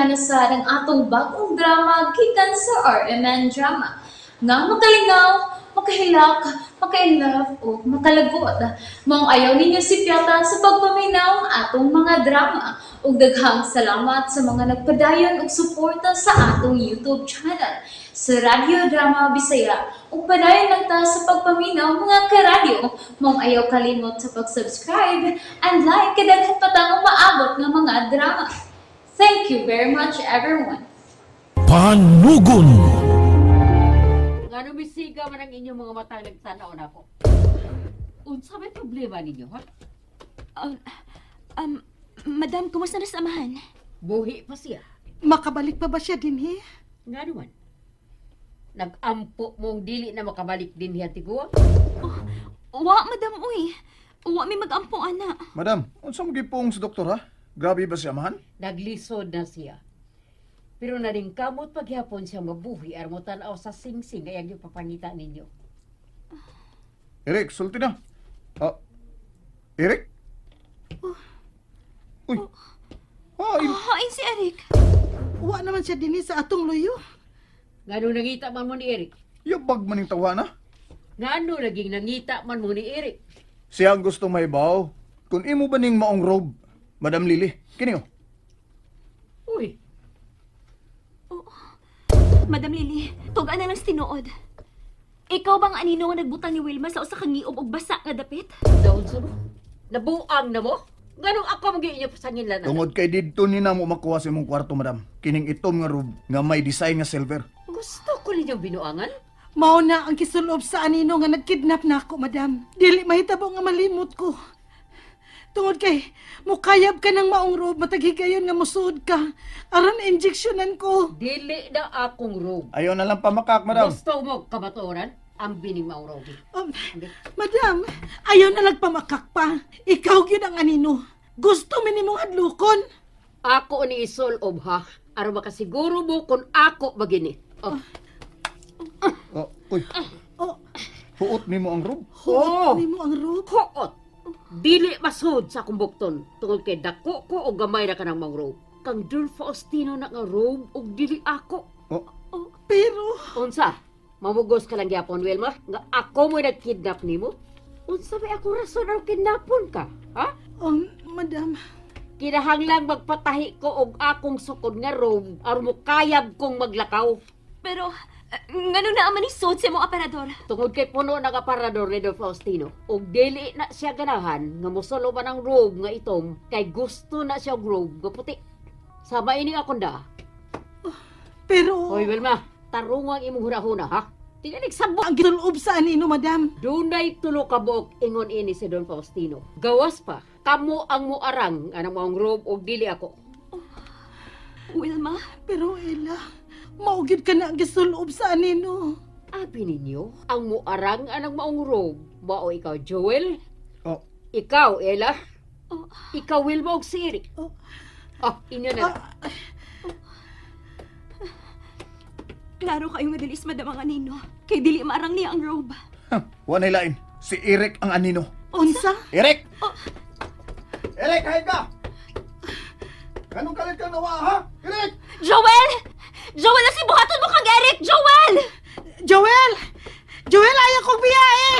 kanasad ang atong bagong drama gikan sa RMN Drama. Nga makalingaw, makahilak, makailove, o makalagot. Maong ayaw ninyo si Piata sa pagpaminaw ang atong mga drama. Ug daghang salamat sa mga nagpadayon ug suporta sa atong YouTube channel sa Radyo Drama Bisaya. Ug padayon lang ta sa pagpaminaw mga karadyo. Maong ayaw kalimot sa pag-subscribe and like kadaghan pa tang maabot nga mga drama. Thank you very much everyone. Panugon. Ngano misiga man ang inyong mga matang nagtanaw na ko. Unsa may problema ninyo, ha? Madam, kumusta na samahan? Buhi pa siya. Makabalik pa ba siya din, he? Ngano man? Nag-ampo mong dili na makabalik din niya tiguwa? Wa, madam, uy. Wa may mag-ampong ana. Madam, unsa mo gipong sa doktor ha? Grabe ba siya mahan? Naglisod na siya. Pero naring kamot paghapon siya mabuhi aron mo tan-aw sa singsing ay ang papangita ninyo. Eric, sulti na. Eric? Uy. Hain si Eric. Wa naman siya din sa atong luyo. Ngano nangita man mo ni Eric? Yabag man yung tawa na. Ngano naging nangita man mo ni Eric? Siya ang gusto maibaw. Kung imo ba ning maong robe, Madam Lily, kini oh. Uy, Madam Lily, tugaan na lang tinuod. Ikaw bang anino nga nagbutang ni Wilma sa usa ka ngiob og basa nga dapit? daon sa mo? Nabuang na mo? Nganong ako mag-iinyo pasangin lang na? Tungod kay didto ni na mo makuha sa imong kwarto, madam. Kining itom nga robe nga may design nga silver. Gusto ko ninyong binuangan? Mao na ang kisulob sa anino nga nagkidnap na ako, madam. Dili mahitabo nga malimot ko. Tungod kay, mukayab ka ng maong robe, mataghigayon nga musud ka. Aron injeksyonan ko. Dili na akong robe. Ayaw na lang pamakak, madam. Gusto mo kabaturan? Ang bining maong robe. Madam, ayaw na nagpamakak pa. Ikaw gyud ang anino. Gusto minimong hadlukon. Ako ni Isol ha. Aron makasiguro mo kung ako bagini. Oh. Uy. Oh, Huot nimo ang robe. Oh. nimo ang robe. Huot! Dili masud sa kumbukton. Tungod kay dako ko o gamay na ka ng maong robe. Kang Dul Faustino na nga robe o dili ako. Pero, Unsa? Mamugos ka lang gyapon, Wilma? Nga ako mo nagkidnap nimo? Unsa may ako rason ang kidnapon ka? Ha? madam, Kinahanglang magpatahi ko og akong sukod nga robe aron mo kayab kong maglakaw. Pero, ngano na aman ni sod sa imong aparador? Tungod kay puno ng aparador ni Don Faustino. Og dili na siya ganahan nga mosulo man ang robe nga itom kay gusto na siya og robe nga puti. Sama ini akong da. pero, Hoy Wilma, tarungang imong hunahuna ha? Tinalig sabot. ang gisulob sa anino, madam. Dunay tulo ka buok ingon ini si Don Faustino. Gawas pa, kamo ang muarang anang maong robe og dili ako. Wilma? Pero, Ella, maugid ka na ang gisulob sa anino. Abi ninyo, ang muarang anang maong robe, mao ikaw Joel, Oh, ikaw Ella, Oh. ikaw Wilma og si Eric. Oh. Inyo na. Klaro kayo nga dilis, madam ang anino. Kay dili maarang niya ang robe. wanay lain. Si Eric ang anino. Unsa? Eric! Eric, kahit ka! Anong kalit kang nawa, ha? Eric! Joel! Joel, na si buhaton mo kang Eric! Joel! Joel! Joel, ayaw kong biyahe!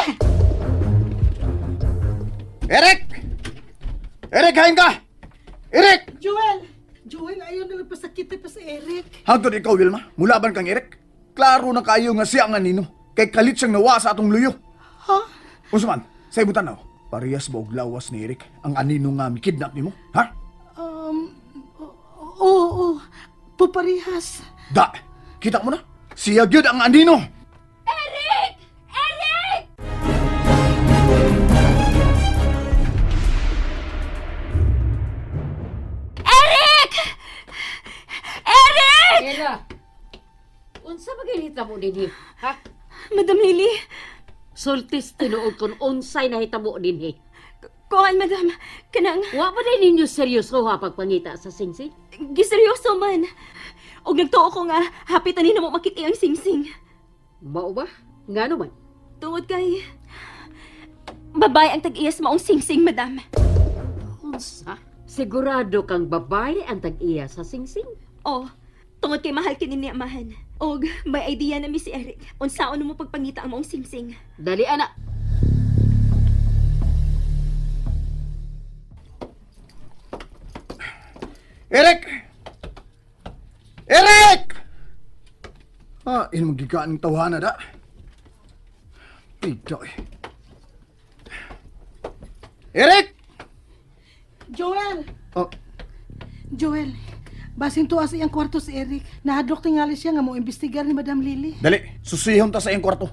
Eric! Eric, hain ka! Eric! Joel! Joel, ayaw na nagpasakit pa sa Eric. Hangtod ikaw, Wilma. Mulaban kang Eric. Klaro na kayo nga siya ang anino. Kay kalit siyang nawa sa atong luyo. Ha? Usman, sa ibutan na. Parehas ba og lawas ni Eric ang anino nga mikidnap nimo? Ha? Oo. Puparihas. Da! Kita mo na? Siya gyud ang anino! Eric! Eric! Eric! Eric! Ella, unsa maginita mo dinhi? Ha? Madam Lily, Sultis tinuod kon unsay nahitabo dinhi. kuhan madam, kanang Wa ba din ninyo seryoso ha pagpangita sa singsing? giseryoso man. Og nagtuo ko nga, hapit na mo makita ang singsing. Mao ba? Ngano man? Tungod kay... Babay ang tag-iyas maong singsing, madam. Unsa? Sigurado kang babae ang tag-iya sa singsing? Oh, tungod kay mahal kini ni amahan. Og may idea na mi si Eric. Unsaon mo pagpangita ang maong simsing. Dali ana. Eric! Eric! Ini magigaan ng tawanan da. Pida eh. Eric! Joel! Oh, Joel, basin tuwa sa iyang kwarto si Eric. Nahadlok tingali siya nga mo imbestigar ni Madam Lily. dali, susihon ta sa iyong kwarto.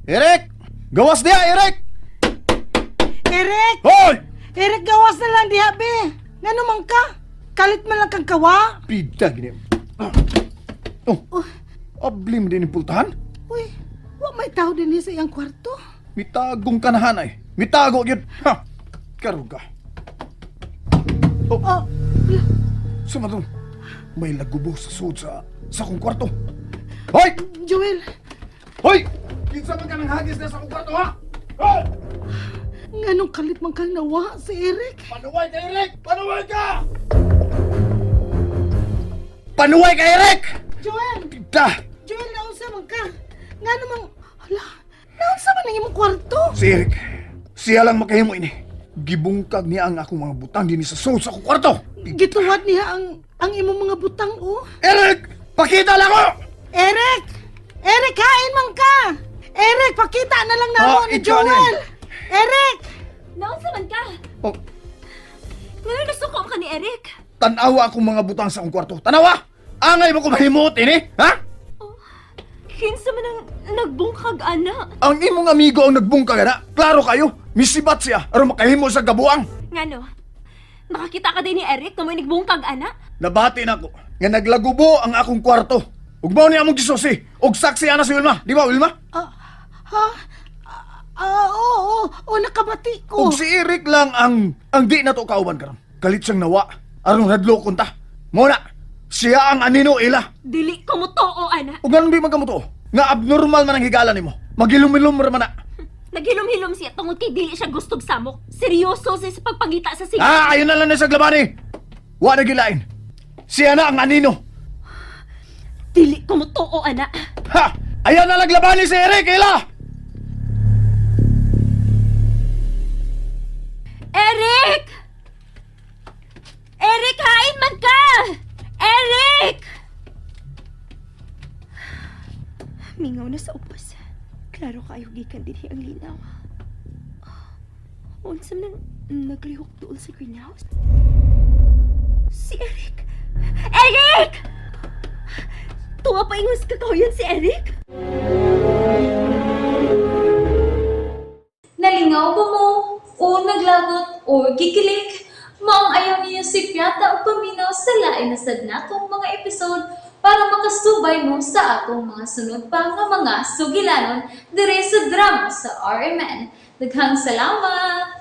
Eric! Gawas diya, Eric! Eric! Hoy! Eric, gawas na lang diha, be. Nga naman ka? Kalit man lang kang kawa. Pida gini. Oh, ablim din yung pultahan. Uy, wa may tao din sa iyang kwarto. Mitagong kanahan ay. Mitago yun. Ha! Karuga. Oh, Oh, sumadong. May lagubo sa sud sa kong kwarto. Hoy! Joel, Hoy! Kinsa man ka ng hagis na sa kong kwarto, ha? Hoy! nga nung kalit man kang nawa si Eric. Panuway ka, Eric! Panuway ka! Panuway ka, Eric! Joel! Pida! Joel, naunsa man ka? Nga namang, hala, naunsa man ang imong kwarto? Si Eric, siya lang makahimo ini. Gibungkag niya ang akong mga butang din sa sud sa kong kwarto. Gituwad niya ang imong mga butang, oh. Eric! Pakita lang ko! Eric! Eric, hain man ka! Eric, pakita na lang namo ni ikaw na Joel! yan. Eric! Naunsa man ka? Oh, Ngayon nasuko ka ni Eric. tanawa akong mga butang sa akong kwarto. Tanawa! Angay mo ko mahimot ini, ha? Kinsa man ang nagbungkag ana. Ang imong amigo ang nagbungkag na. Klaro kayo, misibat siya aron makahimo sa gabuang. Ngano? Nakakita ka din ni Eric na may nagbungkag ana? Nabati na ko nga naglagubo ang akong kwarto. Ug mao ni among gisusi, ug saksi ana si Wilma, di ba Wilma? Oo, nakabati ko. Ug si Eric lang ang di na to kauban karon. Galit siyang nawa aron hadlokon ta. Mao na, siya ang anino ila. Dili ko mo too ana. Ug ganun di man kamo to, nga abnormal man ang higala nimo. Magilom-ilom man na. Naghilom-hilom siya tungod kay dili siya gustog samok. Seryoso siya sa pagpangita sa sige. Ayun na lang na sa glabani. Wa na gilain. Siya na ang anino. Dili ko mo too ana. Ha! Ayan na naglabani si Eric, ila! Eric! Eric, hain man ka! Eric! Mingaw na sa upas. Klaro kayo gikan din ang linaw. Unsam nang naglihok doon sa greenhouse? Si Eric! Eric! Tuwa pa ingos kakahuyan si Eric? Nalingaw ba mo? O naglagot? O gikilik? Maong ayaw niyo si Piata o paminaw sa lain na sad natong mga episode para makasubay mo sa atong mga sunod pa nga mga sugilanon dire sa drama sa RMN. Daghang salamat!